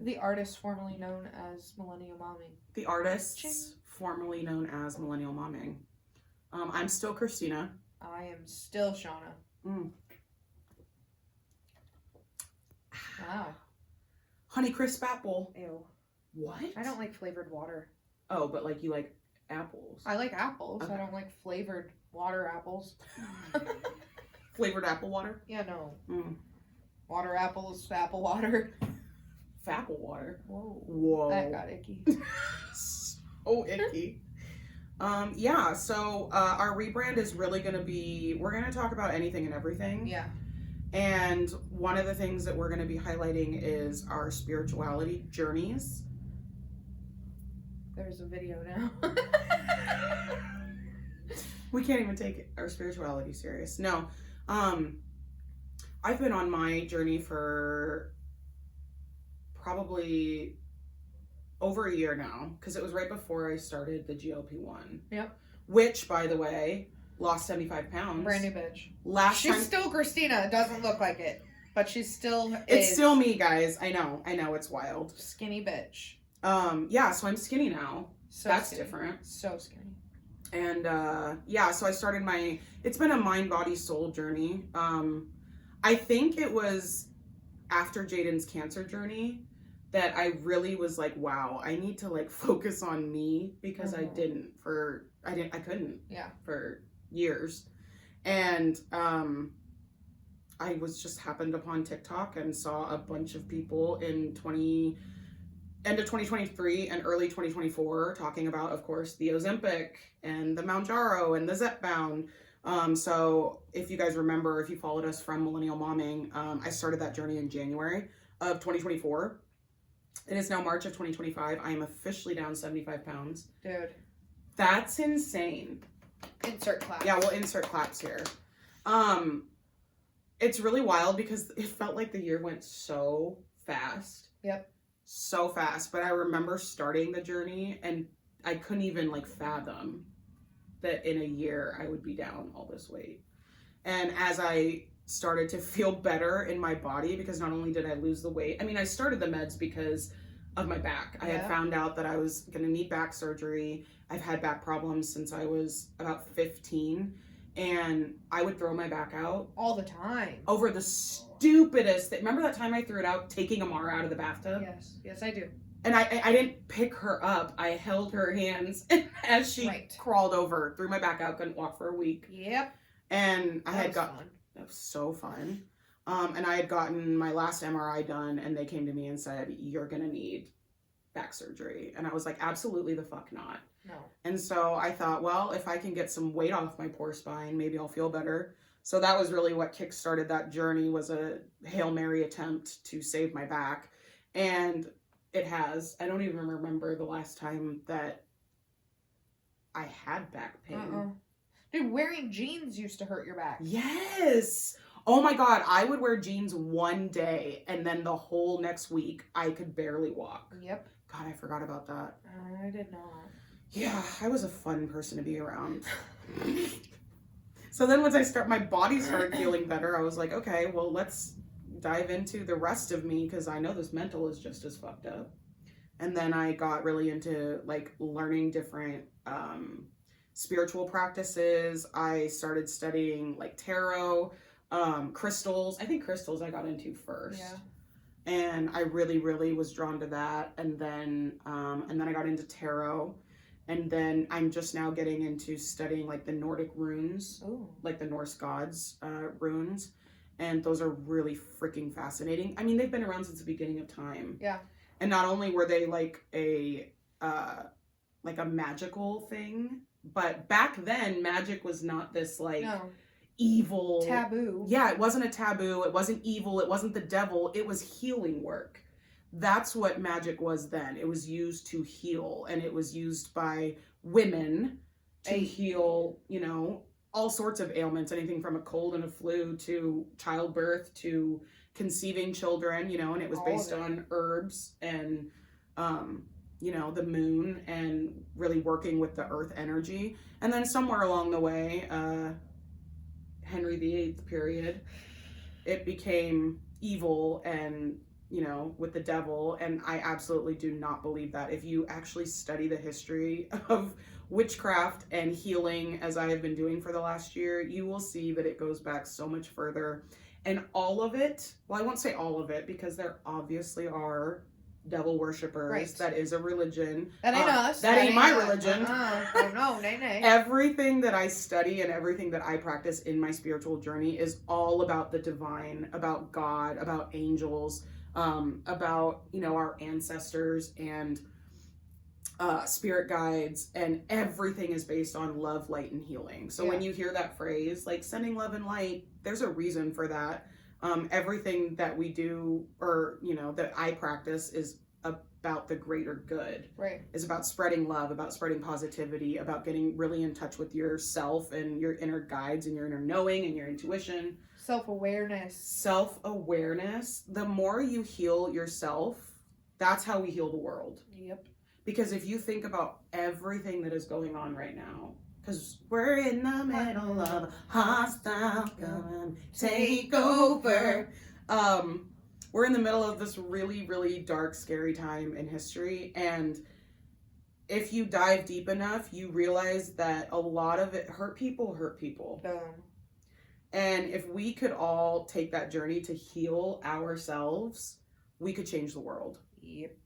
The artist formerly known as Millennial Momming. The artists Ching. formerly known as Millennial Momming. I'm still Christina. I am still Shauna. Wow. Honey Crisp apple. Ew. What? I don't like flavored water. Oh, but like you like apples. I like apples. Okay. I don't like flavored water apples. Flavored apple water? Yeah, no. Mm. Water apples, apple water. Apple water. Whoa. Whoa. That got icky. So icky. Yeah, so our rebrand is really going to be, we're going to talk about anything and everything. Yeah. And one of the things that we're going to be highlighting is our spirituality journeys. There's a video now. We can't even take our spirituality serious. No. I've been on my journey for probably over a year now, because it was right before I started the GLP-1. Yep. Which, by the way, lost 75 pounds. Brand new bitch. Last time. Still Christina. It doesn't look like it. But she's still It's still me, guys. I know, it's wild. Skinny bitch. Yeah, so I'm skinny now. So That's skinny. different. So skinny. And yeah, so I started it's been a mind, body, soul journey. I think it was after Jaden's cancer journey that I really was like, wow, I need to like focus on me, because I couldn't for years. And I was just happened upon TikTok and saw a bunch of people in end of 2023 and early 2024 talking about, of course, the Ozempic and the Mounjaro and the Zepbound. So if you guys remember, if you followed us from Millennial Momming, I started that journey in January of 2024. It is now March of 2025. I am officially down 75 pounds. Dude. That's insane. Insert clap. Yeah, we'll insert claps here. It's really wild because it felt like the year went so fast. Yep. So fast. But I remember starting the journey and I couldn't even like fathom that in a year I would be down all this weight. And as I started to feel better in my body, because not only did I lose the weight, I mean, I started the meds because of my back. I had found out that I was going to need back surgery. I've had back problems since I was about 15, and I would throw my back out all the time over the stupidest thing. Remember that time I threw it out taking Amara out of the bathtub? Yes I do. And I didn't pick her up. I held her hands as she crawled over, threw my back out, couldn't walk for a week. Yep. And that was so fun. And I had gotten my last MRI done, and they came to me and said, you're going to need back surgery. And I was like, absolutely the fuck not. No. And so I thought, well, if I can get some weight off my poor spine, maybe I'll feel better. So that was really what kickstarted that journey, was a Hail Mary attempt to save my back. And it has. I don't even remember the last time that I had back pain. Dude, wearing jeans used to hurt your back. Yes. Oh my God. I would wear jeans one day, and then the whole next week I could barely walk. Yep. God, I forgot about that. I did not. Yeah, I was a fun person to be around. So then once my body started feeling better, I was like, okay, well, let's dive into the rest of me, because I know this mental is just as fucked up. And then I got really into like learning different spiritual practices. I started studying like tarot, crystals. I think crystals I got into first. Yeah. And I really, really was drawn to that. And then I got into tarot. And then I'm just now getting into studying like the Nordic runes, like the Norse gods runes. And those are really freaking fascinating. I mean, they've been around since the beginning of time. Yeah. And not only were they like a magical thing, but back then magic was not this like evil taboo. Yeah, it wasn't a taboo. It wasn't evil. It wasn't the devil. It was healing work. That's what magic was then. It was used to heal, and it was used by women to heal, you know, all sorts of ailments, anything from a cold and a flu to childbirth to conceiving children, you know, and it was based on herbs and, you know, the moon, and really working with the earth energy. And then somewhere along the way, Henry VIII period, it became evil and you know, with the devil. And I absolutely do not believe that. If you actually study the history of witchcraft and healing, as I have been doing for the last year, you will see that it goes back so much further. And all of it, well, I won't say all of it, because there obviously are devil worshippers. Right. That is a religion. That ain't us. That ain't my us. religion. Oh, no, nay. Everything that I study and everything that I practice in my spiritual journey is all about the divine, about God, about angels, about, you know, our ancestors and spirit guides, and everything is based on love, light, and healing. So when you hear that phrase, like sending love and light, there's a reason for that. Everything that we do, or, you know, that I practice, is about the greater good. Right. Is about spreading love, about spreading positivity, about getting really in touch with yourself and your inner guides and your inner knowing and your intuition. Self-awareness. Self-awareness. The more you heal yourself, that's how we heal the world. Yep. Because if you think about everything that is going on right now, because we're in the middle of a hostile takeover. We're in the middle of this really, really dark, scary time in history. And if you dive deep enough, you realize that a lot of it hurt people. And if we could all take that journey to heal ourselves, we could change the world. Yep.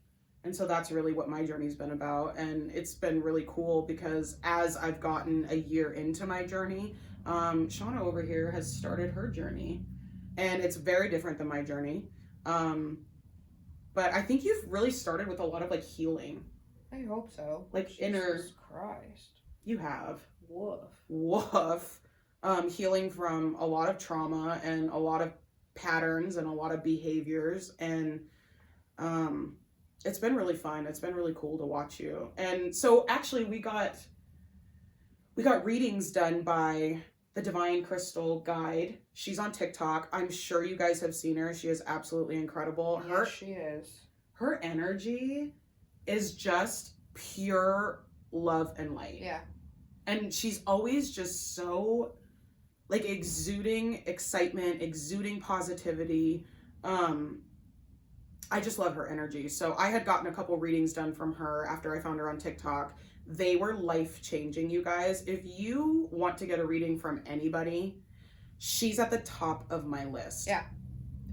And so that's really what my journey's been about. And it's been really cool because as I've gotten a year into my journey, Shauna over here has started her journey. And it's very different than my journey. But I think you've really started with a lot of like healing. I hope so. Like Jesus inner. Christ. You have. Woof. Healing from a lot of trauma and a lot of patterns and a lot of behaviors. And it's been really fun. It's been really cool to watch you. And so actually we got readings done by the Divine Crystal Guide. She's on TikTok. I'm sure you guys have seen her. She is absolutely incredible. Yes, she is. Her energy is just pure love and light. Yeah. And she's always just so like exuding excitement, exuding positivity. I just love her energy. So I had gotten a couple readings done from her after I found her on TikTok. They were life-changing, you guys. If you want to get a reading from anybody, she's at the top of my list. Yeah.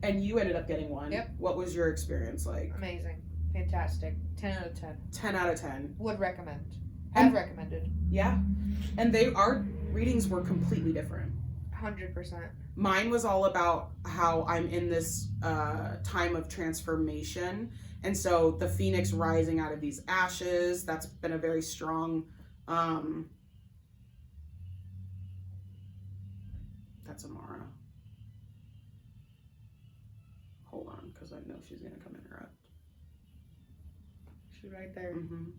And you ended up getting one. Yep. What was your experience like? Amazing. Fantastic. 10 out of 10. 10 out of 10. Would recommend. And- Have recommended. Yeah. And our readings were completely different. 100%. Mine was all about how I'm in this time of transformation. And so the phoenix rising out of these ashes, that's been a very strong, that's Amara. Hold on, because I know she's going to come interrupt. She's right there. Mm-hmm.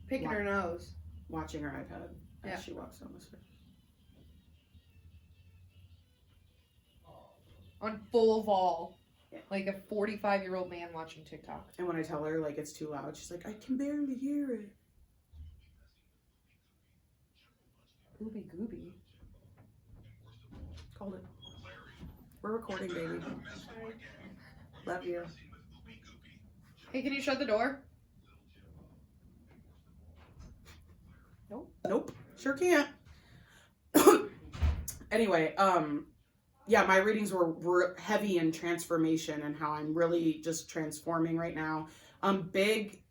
Picking her nose. Watching her iPad as Yeah. she walks down the stairs. On full vol. Yeah. Like a 45-year-old man watching TikTok. And when I tell her, like, it's too loud, she's like, I can barely hear it. Ooby gooby. Called it. We're recording, baby. Love you. Hey, can you shut the door? Nope. Sure can't. Anyway, yeah, my readings were heavy in transformation and how I'm really just transforming right now. Big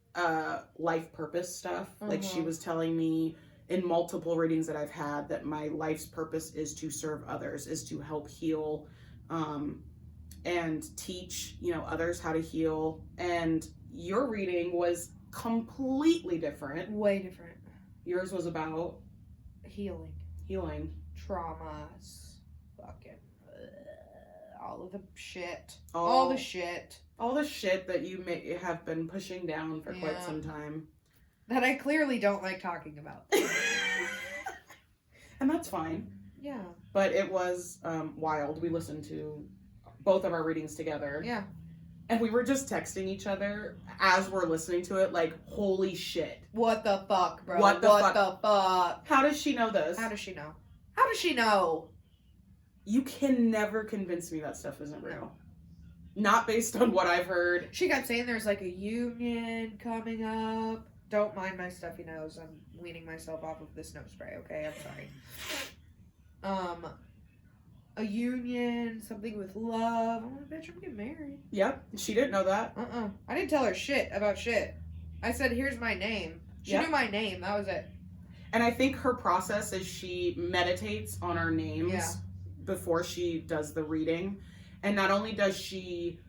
life purpose stuff. Like she was telling me in multiple readings that I've had that my life's purpose is to serve others, is to help heal, and teach, you know, others how to heal. And your reading was completely different. Way different. Yours was about Healing. healing. Traumas. Fucking. All of the shit. All All the shit. All the shit that you may have been pushing down for quite Yeah. some time. That I clearly don't like talking about. And that's fine. Yeah. But it was wild. We listened to both of our readings together. Yeah. And we were just texting each other as we're listening to it, like, holy shit. What the fuck, bro? What the fuck? How does she know this? How does she know? How does she know? You can never convince me that stuff isn't real. Not based on what I've heard. She kept saying there's like a union coming up. Don't mind my stuffy nose. I'm weaning myself off of this nose spray, okay? I'm sorry. A union, something with love. I'm like, bitch, I'm getting married. Yep. She didn't know that. I didn't tell her shit about shit. I said, here's my name. She knew my name. That was it. And I think her process is she meditates on our names before she does the reading. And not only does she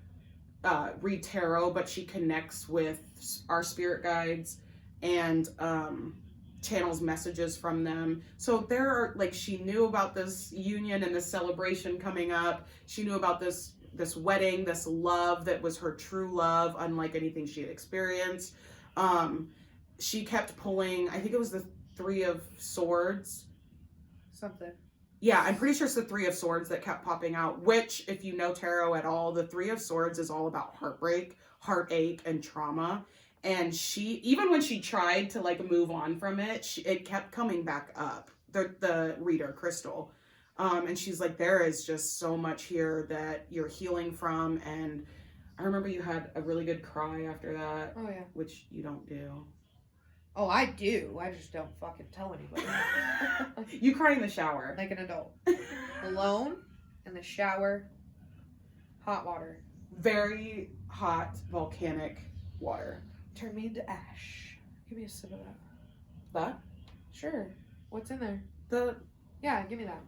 read tarot, but she connects with our spirit guides and channels messages from them. So there are, like, she knew about this union and this celebration coming up. She knew about this wedding, this love that was her true love, unlike anything she had experienced. She kept pulling, I think it was the Three of Swords. Something. Yeah, I'm pretty sure it's the Three of Swords that kept popping out, which, if you know tarot at all, the Three of Swords is all about heartbreak, heartache, and trauma. And she, even when she tried to like move on from it, it kept coming back up, the reader, Crystal. And she's like, there is just so much here that you're healing from. And I remember you had a really good cry after that. Oh, yeah. Which you don't do. Oh, I do. I just don't fucking tell anybody. You cry in the shower. Like an adult. Alone, in the shower, hot water. Very hot, volcanic water. Turn me into ash. Give me a sip of that. That? Sure. What's in there? The... Yeah, give me that.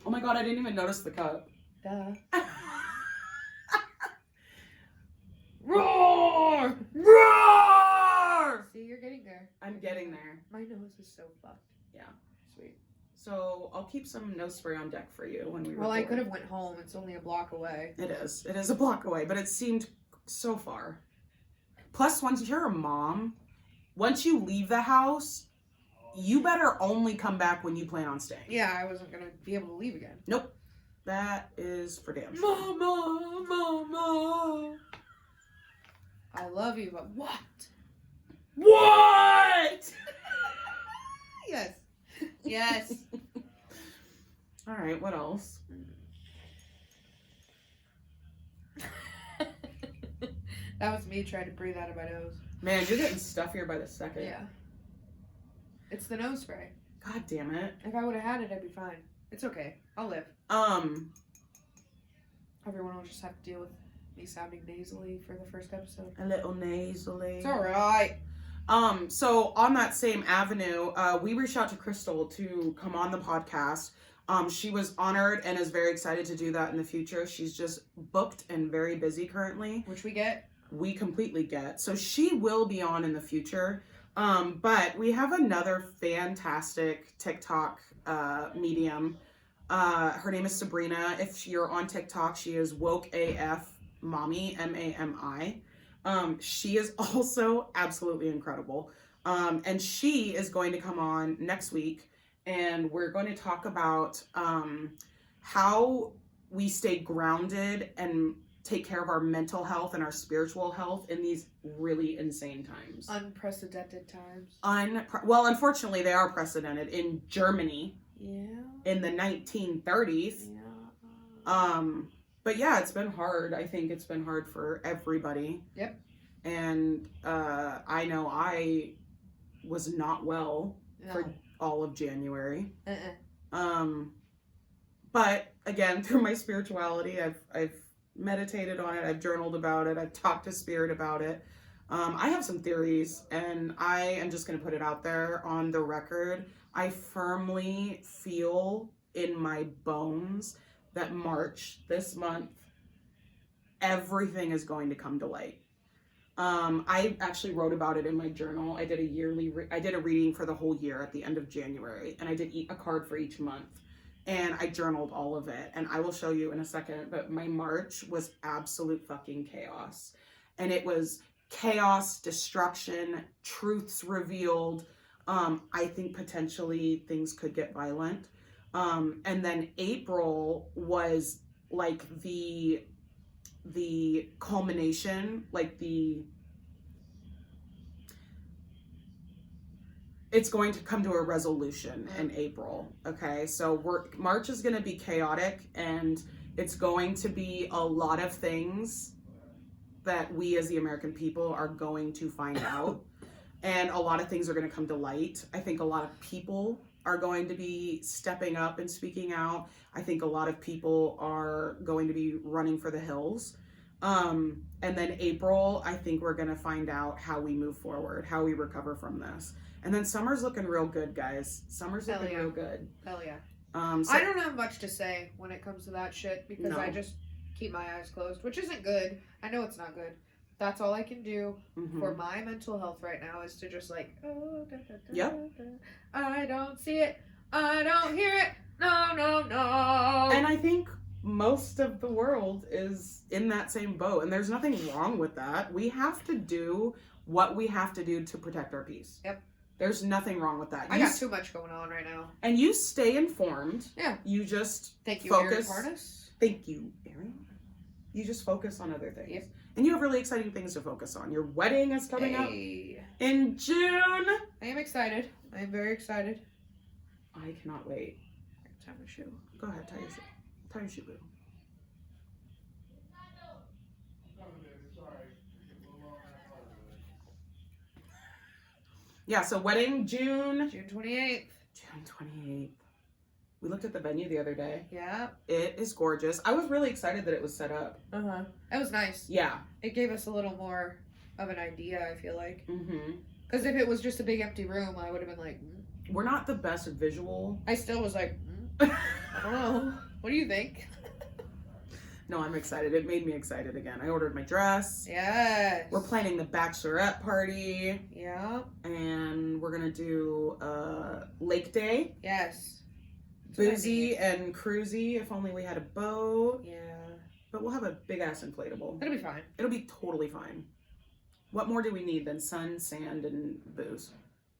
Oh my god, I didn't even notice the cup. Duh. Roar! Roar! See, you're getting there. I'm getting there. My nose is so fucked. Yeah, sweet. So I'll keep some nose spray on deck for you when we record. Well, I could have went home. It's only a block away. It is. It is a block away, but it seemed so far. Plus, once you're a mom, once you leave the house, you better only come back when you plan on staying. Yeah, I wasn't going to be able to leave again. Nope. That is for damn sure. Mama! I love you, but what? What? Yes. Yes. All right, what else? That was me trying to breathe out of my nose. Man, you're getting stuffier by the second. Yeah. It's the nose spray. God damn it. If I would have had it, I'd be fine. It's okay. I'll live. Everyone will just have to deal with me sounding nasally for the first episode. A little nasally. It's alright. So on that same avenue, we reached out to Crystal to come on the podcast. She was honored and is very excited to do that in the future. She's just booked and very busy currently. Which we get. We completely get. So she will be on in the future. But we have another fantastic TikTok medium. Her name is Sabrina. If you're on TikTok, she is Woke AF Mommy, MAMI. She is also absolutely incredible. And she is going to come on next week, and we're going to talk about how we stay grounded and take care of our mental health and our spiritual health in these really insane times. Unprecedented times. Well, unfortunately, they are precedented in Germany. Yeah. In the 1930s. Yeah. But yeah, it's been hard. I think it's been hard for everybody. Yep. And I know I was not well for all of January. But again, through my spirituality, I've meditated on it. I've journaled about it. I've talked to spirit about it. I have some theories, and I am just going to put it out there on the record. I firmly feel in my bones that March, this month, everything is going to come to light. I actually wrote about it in my journal. I did a reading for the whole year at the end of January, and I did a card for each month, and I journaled all of it, and I will show you in a second, but my March was absolute fucking chaos, and it was chaos, destruction, truths revealed. I think potentially things could get violent. And then April was like the culmination, like it's going to come to a resolution in April. Okay. So March is going to be chaotic, and It's going to be a lot of things that we as the American people are going to find out. And a lot of things are going to come to light. I think a lot of people are going to be stepping up and speaking out. I think a lot of people are going to be running for the hills. And then April, I think we're going to find out how we move forward, how we recover from this. And then summer's looking real good, guys. Summer's Hell looking yeah. real good. Hell yeah. So, I don't have much to say when it comes to that shit because No. I just keep my eyes closed, which isn't good. I know it's not good. That's all I can do mhm. for my mental health right now is to just like, oh, da, da, da, Yep. da. I don't see it. I don't hear it. No, no, no. And I think most of the world is in that same boat, and there's nothing wrong with that. We have to do what we have to do to protect our peace. Yep. There's nothing wrong with that. I got too much going on right now. And you stay informed. Yeah. You just Thank you, focus. Aaron Parnas. Thank you, Erin. You just focus on other things. Yep. And you have really exciting things to focus on. Your wedding is coming up Hey. in June. I am excited. I am very excited. I cannot wait. Time to shoe. Go ahead, tie your shoe, boo. Yeah, so wedding June June 28th. 28th. We looked at the venue the other day. Yeah. It is gorgeous. I was really excited that it was set up. Uh-huh. That was nice. Yeah. It gave us a little more of an idea, I feel like. Mm-hmm. Because if it was just a big empty room, I would have been like, We're not the best at visual. I still was like, I don't know. What do you think? No, I'm excited. It made me excited again. I ordered my dress. Yes. We're planning the bachelorette party. Yeah. And we're going to do Lake Day. Yes. That's what I Boozy need. and cruisy, if only we had a boat. Yeah. But we'll have a big ass inflatable. It'll be fine. It'll be totally fine. What more do we need than sun, sand, and booze?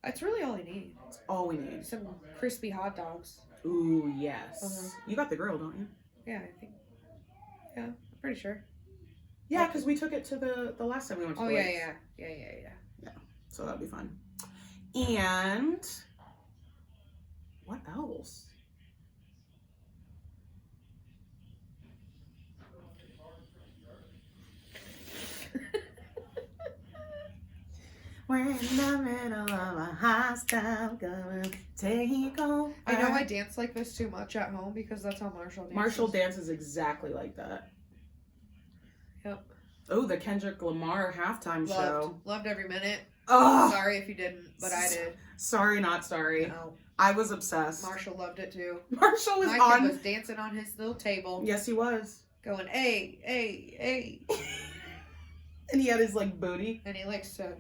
That's really all I need. That's all we need. Some crispy hot dogs. Ooh, yes. Uh-huh. You got the grill, don't you? Yeah, I think. Yeah, I'm pretty sure. Yeah, because we took it to the last time we went to Oh, the yeah, lakes. yeah. So that'll be fun. And what else? We're in the middle of a hostile gonna take over. I know I dance like this too much at home because that's how Marshall dances. Marshall dances exactly like that. Yep. Oh, the Kendrick Lamar halftime show. Loved every minute. Oh, Sorry if you didn't, but I did. sorry, not sorry. No. I was obsessed. Marshall loved it too. Marshall was My on. kid was dancing on his little table, Yes, he was. going, hey, hey, hey. And he had his like booty. And he likes to.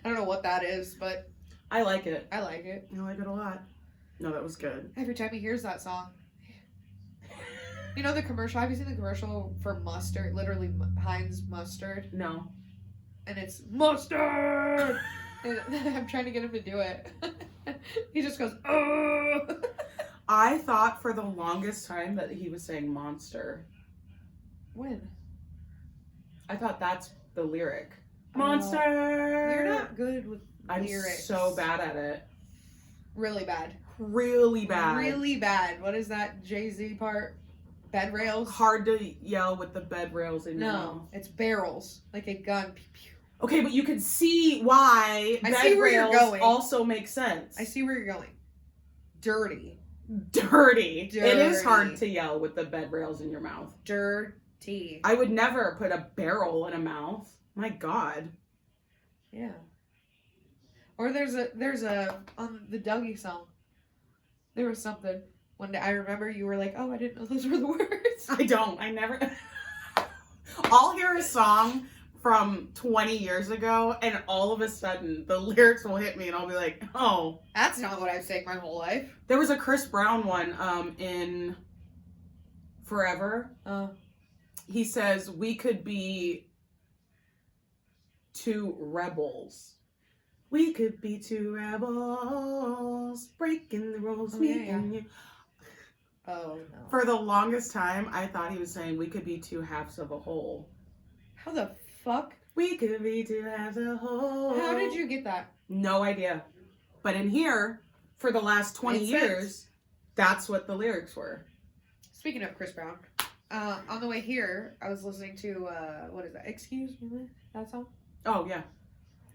I don't know what that is, but I like it. I like it. I like it a lot. No, that was good. Every time he hears that song. You know the commercial? Have you seen the commercial for mustard? Literally Heinz mustard. No. And it's mustard! And I'm trying to get him to do it. He just goes, oh! I thought for the longest time that he was saying monster. When? I thought that's the lyric. Oh. Monster! You're not good with I'm lyrics. so bad at it. Really bad. Really bad. Really bad. What is that Jay-Z part? Bed rails? Hard to yell with the bed rails in your mouth. No, it's barrels. Like a gun. Pew, pew. Okay, but you can see why I bed see where you're rails going. also make sense. I see where you're going. Dirty. Dirty. It is Dirty. hard to yell with the bed rails in your mouth. Dirty. I would never put a barrel in a mouth. My God. Yeah. Or there's a on the Dougie song. There was something one day I remember you were like, oh, I didn't know those were the words. I don't. I never. I'll hear a song from 20 years ago, and all of a sudden the lyrics will hit me, and I'll be like, oh. That's not what I've sang my whole life. There was a Chris Brown one in Forever. He says, we could be two rebels. We could be two rebels, breaking the rules, Oh, me yeah, and you. Oh no. For the longest time, I thought he was saying we could be two halves of a whole. How the fuck? We could be two halves of a whole. How did you get that? No idea. But in here, for the last 20 Makes years, sense. that's what the lyrics were. Speaking of Chris Brown, on the way here, I was listening to what is that? Excuse me, that song. Oh yeah,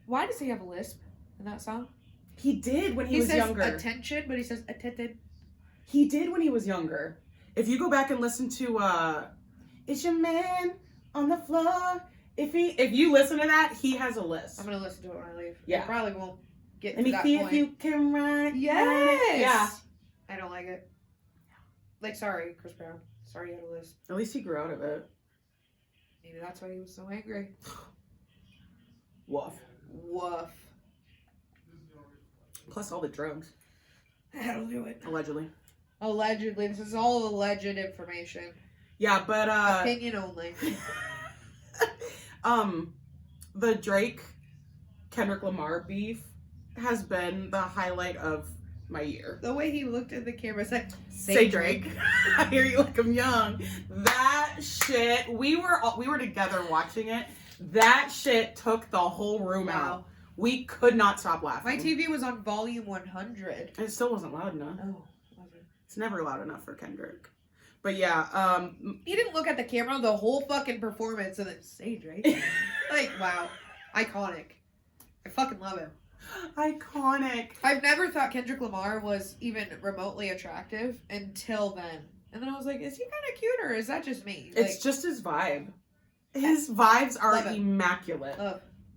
Why does he have a lisp in that song? he did when he was says younger. attention, but he says attended. He did when he was younger. If you go back and listen to "It's Your Man on the Floor," if you listen to that, he has a lisp. I'm gonna listen to it when I leave. Yeah. I probably won't get Let to me that see point. if you can run. Yes. Yeah. I don't like it. Like, sorry, Chris Brown. Sorry you had a lisp. At least he grew out of it. Maybe that's why he was so angry. Woof. Woof. Plus all the drugs, That'll do it. allegedly. Allegedly. This is all alleged information. Yeah, but Opinion only. the Drake Kendrick Lamar beef has been the highlight of my year. The way he looked at the camera said, Say Drake. I hear you like I'm young. That shit, we were together watching it. That shit took the whole room Wow. out. We could not stop laughing. My TV was on volume 100. It still wasn't loud enough. Oh, was it? It's never loud enough for Kendrick. But yeah, He didn't look at the camera the whole fucking performance and then say Drake. Like, wow. Iconic. I fucking love him. iconic. I've never thought Kendrick Lamar was even remotely attractive until then. And then I was like, is he kind of cute or is that just me? It's Like, just his vibe. His vibes are Love it. immaculate.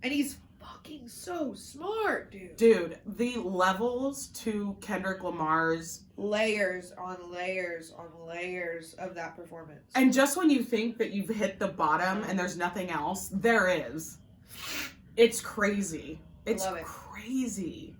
and he's fucking so smart, dude. Dude, the levels to Kendrick Lamar's. Layers on layers on layers of that performance. And just when you think that you've hit the bottom and there's nothing else, there is. It's crazy. It's Love it. crazy.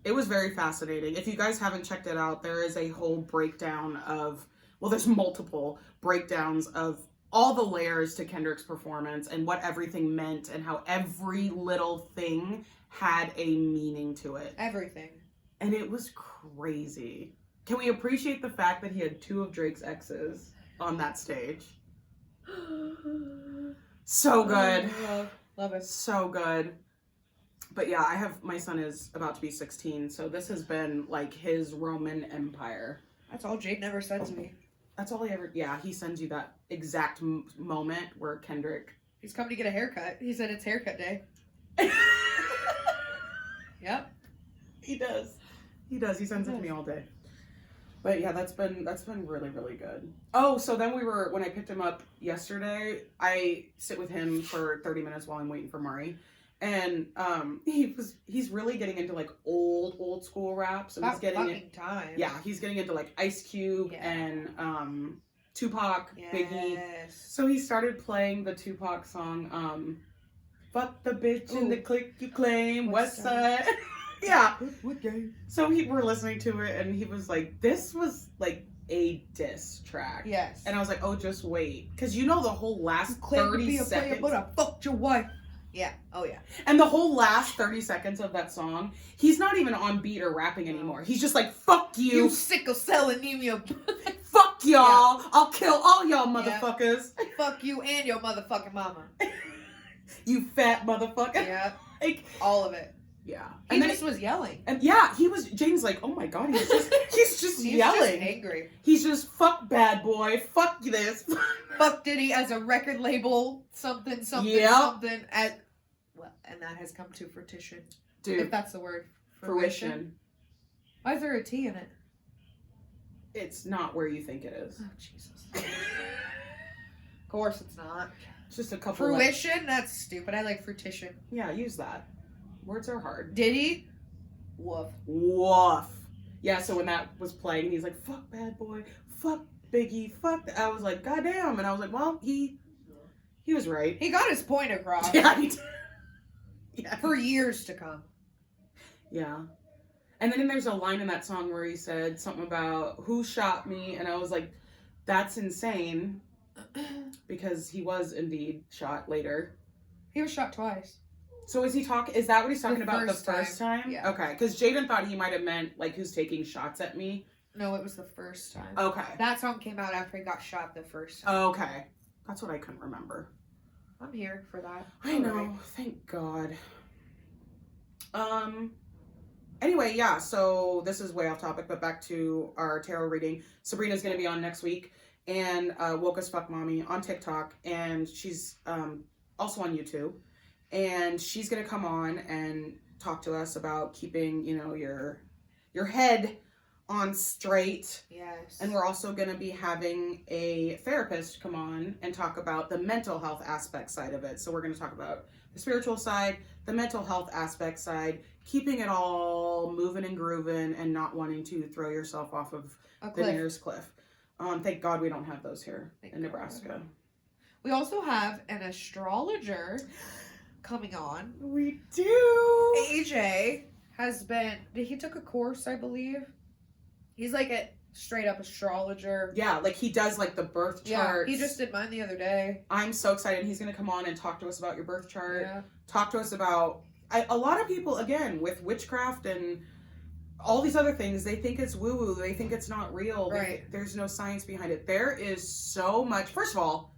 It was very fascinating. If you guys haven't checked it out, there is a whole breakdown of, well, there's multiple breakdowns of all the layers to Kendrick's performance and what everything meant and how every little thing had a meaning to it. Everything. And it was crazy. Can we appreciate the fact that he had 2 of Drake's exes on that stage? So good. Love it. So good. But yeah, my son is about to be 16, so this has been like his Roman Empire. That's all Jade never said to me. That's all he sends you that exact moment where Kendrick. He's coming to get a haircut. He said it's haircut day. Yep. He does. He sends it to me all day. But yeah, that's been really, really good. Oh, so then when I picked him up yesterday, I sit with him for 30 minutes while I'm waiting for Mari. And he's really getting into like old school rap. So About he's getting fucking time. Yeah, he's getting into like Ice Cube and Tupac, Biggie. Yes. So he started playing the Tupac song, "Fuck the bitch in the clique you claim, West Side." Yeah. What game? So we're listening to it, and he was like, "This was like a diss track." Yes. And I was like, "Oh, just wait," because the whole last Claim to 30 be a player, seconds. but I fucked your wife. Yeah. Oh yeah. And the whole last 30 seconds of that song, he's not even on beat or rapping anymore. He's just like, "Fuck You you, sickle cell anemia. fuck y'all, I'll kill all y'all motherfuckers, Fuck you and your motherfucking mama. you fat motherfucker." Yeah. Like, All of it. yeah. He And then just was yelling. and yeah, Jane's like, "Oh my god, he's just He's yelling. just angry. He's just fuck bad boy, fuck this." Fuck Diddy as a record label, something. Yep. And that has come to fruition. If Dude, that's the word. fruition. Why is there a T in it? It's not where you think it is. Oh, Jesus. Of course it's not. It's just a couple. Fruition? That's stupid. I like fruition. Yeah, use that. Words are hard. Diddy? Woof. Woof. Yeah, so when that was playing, he's like, "Fuck bad boy, fuck Biggie, fuck." I was like, "God damn!" And I was like, "Well, he was right." He got his point across. Yeah, he did. Yeah. For years to come. Yeah. And then there's a line in that song where he said something about who shot me, and I was like, "That's insane," because he was indeed shot later. He was shot twice. So is that what he's talking The about the first first time? Yeah. Okay, because Jaden thought he might have meant like who's taking shots at me. No, it was the first time. Okay. That song came out after he got shot the first time. Okay. That's what I couldn't remember. I'm here for that. I know. Alright. Thank God. Anyway, yeah, so this is way off topic, but back to our tarot reading. Sabrina's going to be on next week, and Woke as Fuck Mommy on TikTok, and she's also on YouTube, and she's gonna come on and talk to us about keeping, you know, your head on straight. Yes. And we're also going to be having a therapist come on and talk about the mental health aspect side of it. So we're going to talk about the spiritual side, the mental health aspect side, keeping it all moving and grooving and not wanting to throw yourself off of the nearest cliff. Thank God we don't have those here in Nebraska. We also have an astrologer coming on. We do. AJ he took a course, I believe. He's like a straight up astrologer. Yeah, like he does like the birth charts. Yeah, he just did mine the other day. I'm so excited. He's going to come on and talk to us about your birth chart. Yeah. Talk to us about... a lot of people, again, with witchcraft and all these other things, they think it's woo-woo. They think it's not real. Right. There's no science behind it. There is so much... First of all,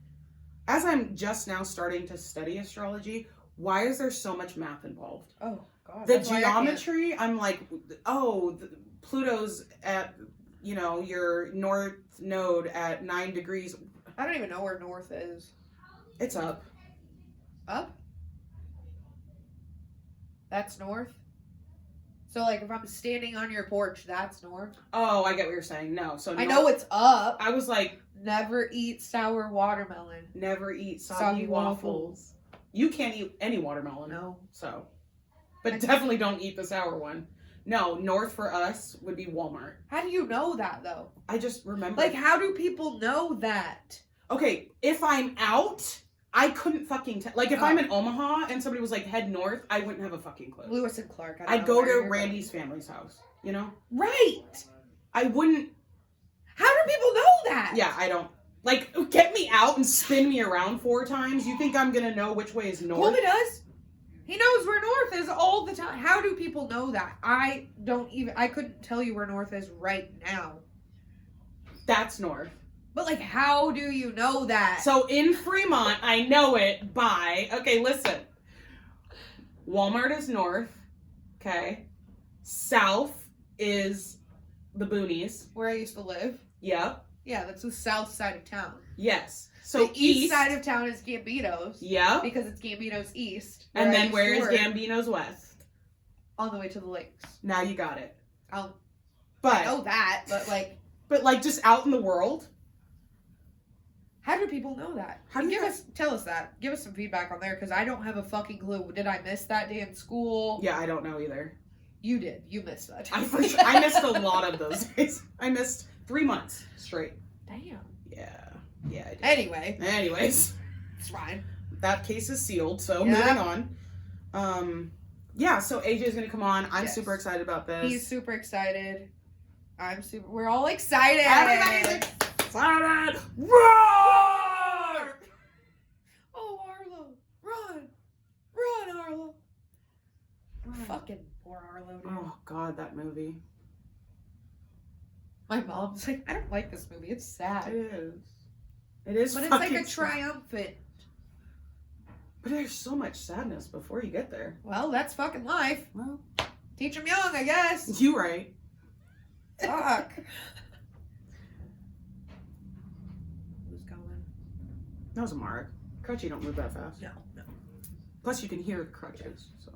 as I'm just now starting to study astrology, why is there so much math involved? Oh, God. The geometry, I'm like, Pluto's at, you know, your north node at 9 degrees. I don't even know where north is. It's up. Up? That's north? So, like, if I'm standing on your porch, that's north? Oh, I get what you're saying. No. So I know it's up. I was like... Never eat sour watermelon. Never eat soggy waffles. You can't eat any watermelon. No. So. But definitely don't eat the sour one. No, north for us would be Walmart. How do you know that, though? I just remember. Like, how do people know that? Okay, if I'm out, I couldn't fucking tell. Like, if I'm in Omaha and somebody was like, head north, I wouldn't have a fucking clue. Lewis and Clark. I'd go to Randy's family's house, you know? Right! I wouldn't. How do people know that? Yeah, I don't. Like, get me out and spin me around 4 times. You think I'm gonna know which way is north? Colby does. He knows where north is all the time. How do people know that? I couldn't tell you where north is right now. That's north. But, like, how do you know that? So, in Fremont, I know it by... Okay, listen. Walmart is north. Okay. South is the boonies. Where I used to live. Yep. Yeah, that's the south side of town. Yes. So the east side of town is Gambino's. Yep. Because it's Gambino's east. And then where is Gambino's west? On the way to the lakes. Now you got it. I But know that, but like... But like just out in the world? How do people know that? Tell us that. Give us some feedback on there, because I don't have a fucking clue. Did I miss that day in school? Yeah, I don't know either. You did. You missed that. I missed a lot of those days. I missed 3 months straight. Damn. Yeah. Yeah, I did. Anyways. It's fine. That case is sealed, so moving on. Yeah, so AJ's gonna come on. I'm super excited about this. He's super excited. We're all excited. Everybody's excited. Roar! Oh, Arlo. Run, Arlo. Fucking poor Arlo, dude. Oh, God, that movie. My mom's like, I don't like this movie. It's sad. It is. It is. But it's like a triumphant. But there's so much sadness before you get there. Well, that's fucking life. Well, teach them young, I guess. You right. Fuck. Who's going? That was a mark. Crutchy don't move that fast. No. Plus, you can hear the crutches. So,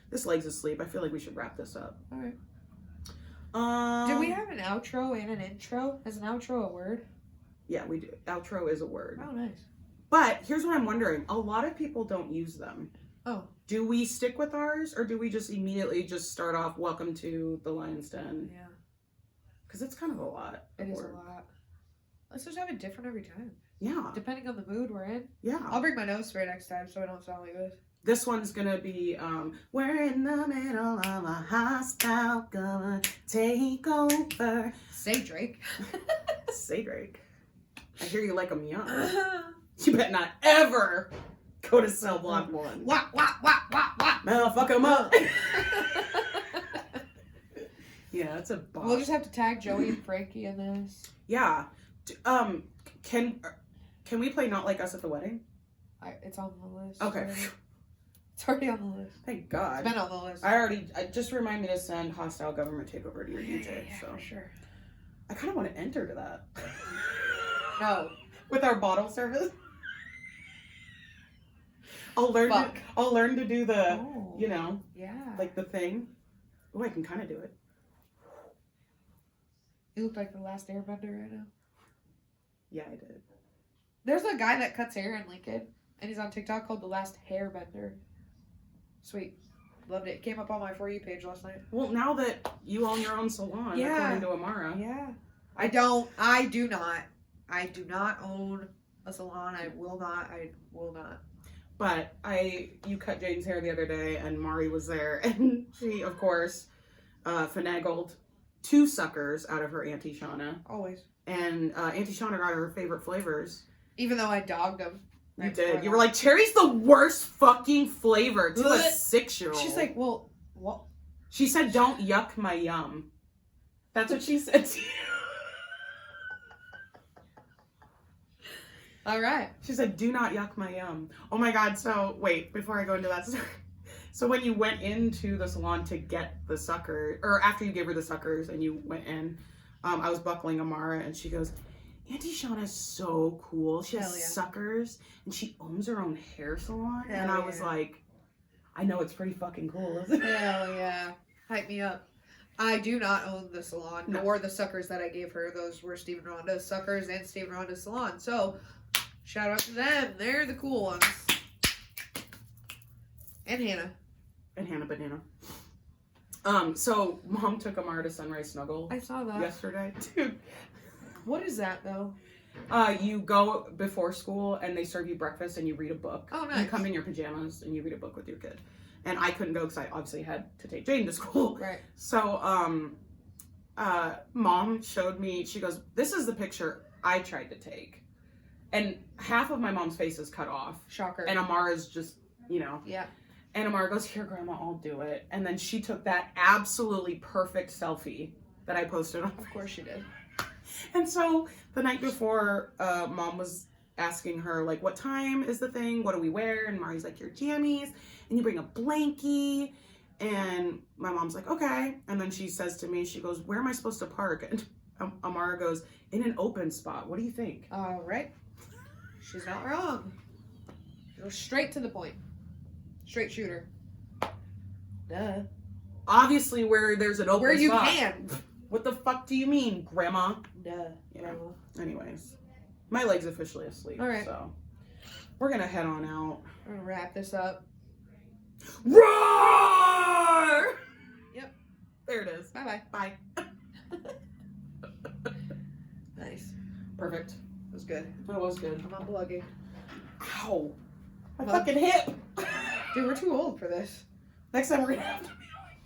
this leg's asleep. I feel like we should wrap this up. All right. Do we have an outro and an intro? Is an outro a word? Yeah, we do. Outro is a word. Oh, nice. But here's what I'm wondering. A lot of people don't use them. Oh. Do we stick with ours, or do we just immediately just start off, welcome to the Lion's Den? Yeah. Because it's kind of a lot. It is a lot. Let's just have it different every time. Yeah. Depending on the mood we're in. Yeah. I'll bring my nose spray next time so I don't sound like this. This one's gonna be, we're in the middle of a hostile gonna take over. Say Drake. Say Drake. I hear you like them young. You better not ever go to Cell Block 1. Wah, wah, wah, wah, wah. Man, fuck them up. Yeah, it's a boss. We'll just have to tag Joey and Frankie in this. Yeah. Can we play Not Like Us at the Wedding? It's on the list. Okay. Already. It's already on the list. Thank God. It's been on the list. I just remind me to send Hostile Government Takeover to your DJ. Yeah, so for sure. I kind of want to enter to that. No. With our bottle service. I'll learn to do the, Oh. you know, Yeah. like the thing. Oh, I can kind of do it. You look like the last airbender right now. Yeah, I did. There's a guy that cuts hair in Lincoln, and he's on TikTok called The Last Hairbender. Sweet. Loved it. Came up on my For You page last night. Well, now that you own your own salon, Yeah. according to Amara. Yeah. I do not own a salon. I will not. But you cut Jane's hair the other day, and Mari was there, and she, of course, finagled 2 suckers out of her Auntie Shauna. Always. And Auntie Shauna got her favorite flavors. Even though I dogged them. You did. You were like, cherry's the worst fucking flavor to a Blech. 6-year-old. She's like, well, what? She said, don't yuck my yum. That's what she said to you. All right. She said, do not yuck my yum. Oh my God. So wait, before I go into that story. So when you went into the salon to get the sucker, or after you gave her the suckers and you went in, I was buckling Amara and she goes, Auntie Shauna's so cool. She has Hell yeah. suckers and she owns her own hair salon. Hell and I was yeah. like, I know it's pretty fucking cool, isn't it? Hell yeah. Hype me up. I do not own the salon, No. nor the suckers that I gave her. Those were Stephen Ronda's suckers and Stephen Ronda's salon. So, shout out to them. They're the cool ones. And Hannah. And Hannah Banana. So Mom took Amara to Sunrise Snuggle I saw that. yesterday. Dude. What is that, though? You go before school and they serve you breakfast and you read a book. Oh, You nice. come in your pajamas and you read a book with your kid. And I couldn't go because I obviously had to take Jane to school. Right. So, Mom showed me, she goes, this is the picture I tried to take. And half of my mom's face is cut off. Shocker. And Amara's just, you know. Yeah. And Amara goes, here, Grandma, I'll do it. And then she took that absolutely perfect selfie that I posted on. Of course she did. And so the night before, Mom was asking her, like, what time is the thing? What do we wear? And Mari's like, your jammies. And you bring a blankie. And my mom's like, okay. And then she says to me, she goes, where am I supposed to park? And Amara goes, in an open spot. What do you think? All right. She's not wrong. Go straight to the point. Straight shooter. Duh. Obviously where there's an open Where you spot. can. What the fuck do you mean, Grandma? Duh. Yeah. Grandma. Anyways, my leg's officially asleep. All right. So we're going to head on out. I'm gonna wrap this up. Roar! Yep. There it is. Bye Bye. bye. Nice. Perfect. That was good. That was good. I'm unplugging. Ow. My Well- fucking hip. Dude, we're too old for this. Next time we're going to have to be like...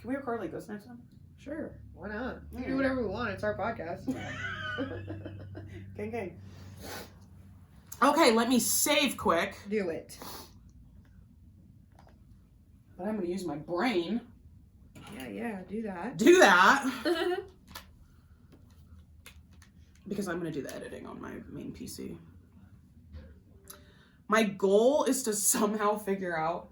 Can we record like this next time? Sure. Why not? We can Yeah. do whatever we want. It's our podcast. Gang, gang. Okay, let me save quick. Do it. But I'm going to use my brain. Yeah, do that. Do that. Because I'm going to do the editing on my main PC. My goal is to somehow figure out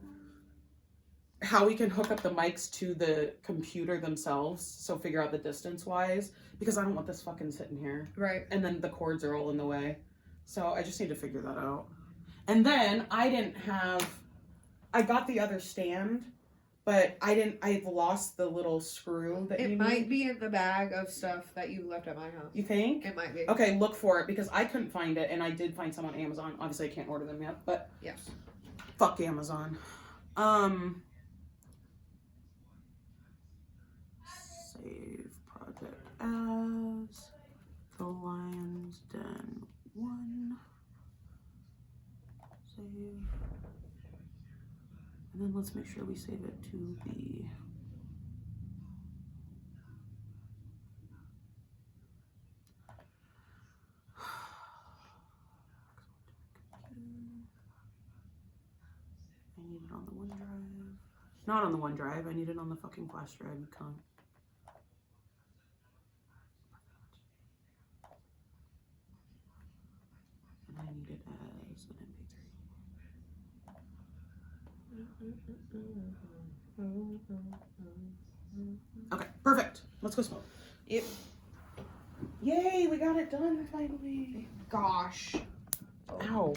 how we can hook up the mics to the computer themselves. So figure out the distance wise. Because I don't want this fucking sitting here. Right. And then the cords are all in the way. So I just need to figure that out. And then I got the other stand, but I've lost the little screw that It you might need. be in the bag of stuff that you left at my house. You think? It might be. Okay, look for it because I couldn't find it and I did find some on Amazon. Obviously I can't order them yet, but Yes. fuck Amazon. Save project as the Lion's Den 1. Save. And then let's make sure we save it to the I need it on the OneDrive. Not on the OneDrive, I need it on the fucking flash drive, you cunt. And I need it as an MP3. Okay, perfect. Let's go smoke. Yep. Yay, we got it done finally. Gosh. Ow.